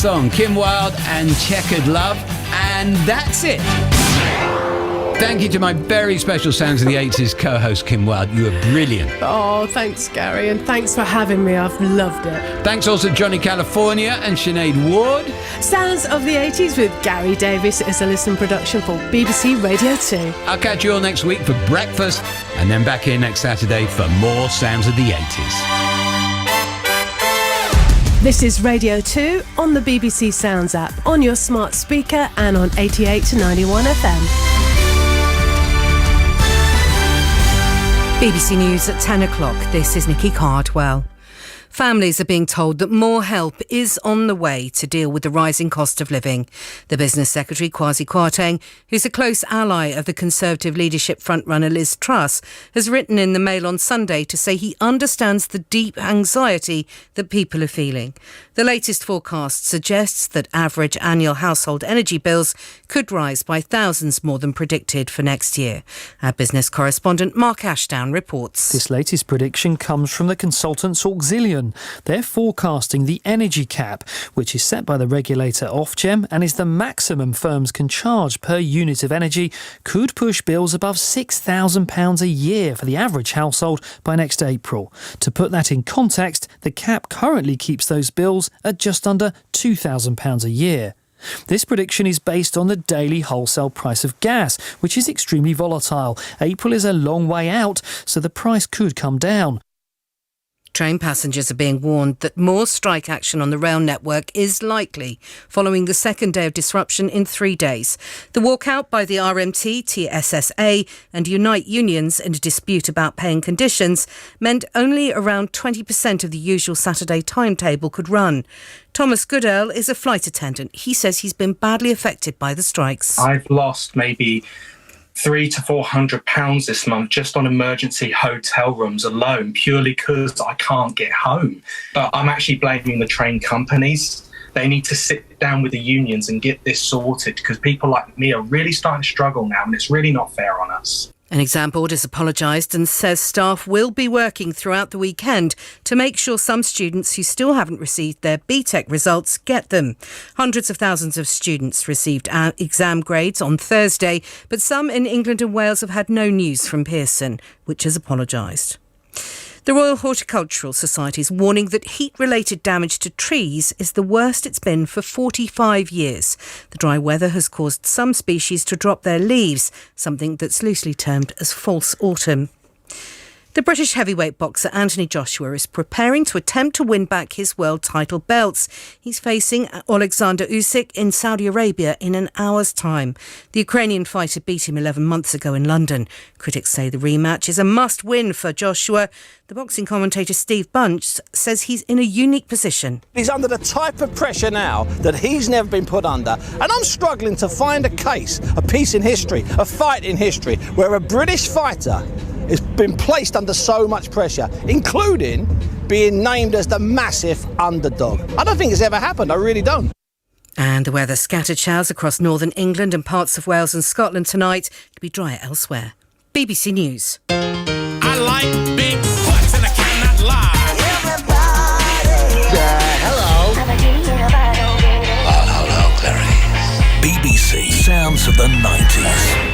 song, Kim Wilde and Checkered Love. And that's it. Thank you to my very special Sounds of the 80s co-host, Kim Wilde. You were brilliant. Oh, thanks, Gary, and thanks for having me. I've loved it. Thanks also to Johnny California and Sinead Ward. Sounds of the 80s with Gary Davis is a listen production for BBC Radio 2. I'll catch you all next week for breakfast and then back here next Saturday for more Sounds of the 80s. This is Radio 2 on the BBC Sounds app, on your smart speaker and on 88 to 91 FM. BBC News at 10 o'clock. This is Nikki Cardwell. Families are being told that more help is on the way to deal with the rising cost of living. The Business Secretary, Kwasi Kwarteng, who's a close ally of the Conservative leadership frontrunner Liz Truss, has written in the Mail on Sunday to say he understands the deep anxiety that people are feeling. The latest forecast suggests that average annual household energy bills could rise by thousands more than predicted for next year. Our business correspondent Mark Ashdown reports. This latest prediction comes from the consultants Auxilian. They're forecasting the energy cap, which is set by the regulator Ofgem and is the maximum firms can charge per unit of energy, could push bills above £6,000 a year for the average household by next April. To put that in context, the cap currently keeps those bills at just under £2,000 a year. This prediction is based on the daily wholesale price of gas, which is extremely volatile. April is a long way out, so the price could come down. Train passengers are being warned that more strike action on the rail network is likely following the second day of disruption in 3 days. The walkout by the RMT, TSSA and Unite unions in a dispute about pay and conditions meant only around 20% of the usual Saturday timetable could run. Thomas Goodell is a flight attendant. He says he's been badly affected by the strikes. I've lost maybe £300 to £400 this month just on emergency hotel rooms alone, purely because I can't get home. But I'm actually blaming the train companies. They need to sit down with the unions and get this sorted, because people like me are really starting to struggle now, and it's really not fair on us. An exam board has apologised and says staff will be working throughout the weekend to make sure some students who still haven't received their BTEC results get them. Hundreds of thousands of students received exam grades on Thursday, but some in England and Wales have had no news from Pearson, which has apologised. The Royal Horticultural Society is warning that heat-related damage to trees is the worst it's been for 45 years. The dry weather has caused some species to drop their leaves, something that's loosely termed as false autumn. The British heavyweight boxer Anthony Joshua is preparing to attempt to win back his world title belts. He's facing Alexander Usyk in Saudi Arabia in an hour's time. The Ukrainian fighter beat him 11 months ago in London. Critics say the rematch is a must-win for Joshua. The boxing commentator Steve Bunce says he's in a unique position. He's under the type of pressure now that he's never been put under. And I'm struggling to find a case, a piece in history, a fight in history, where a British fighter has been placed under so much pressure, including being named as the massive underdog. I don't think it's ever happened. I really don't. And the weather: scattered showers across northern England and parts of Wales and Scotland tonight. It'll be drier elsewhere. BBC News. I like big butts and I cannot lie. Hello. Hello, Clarice. BBC Sounds of the 90s.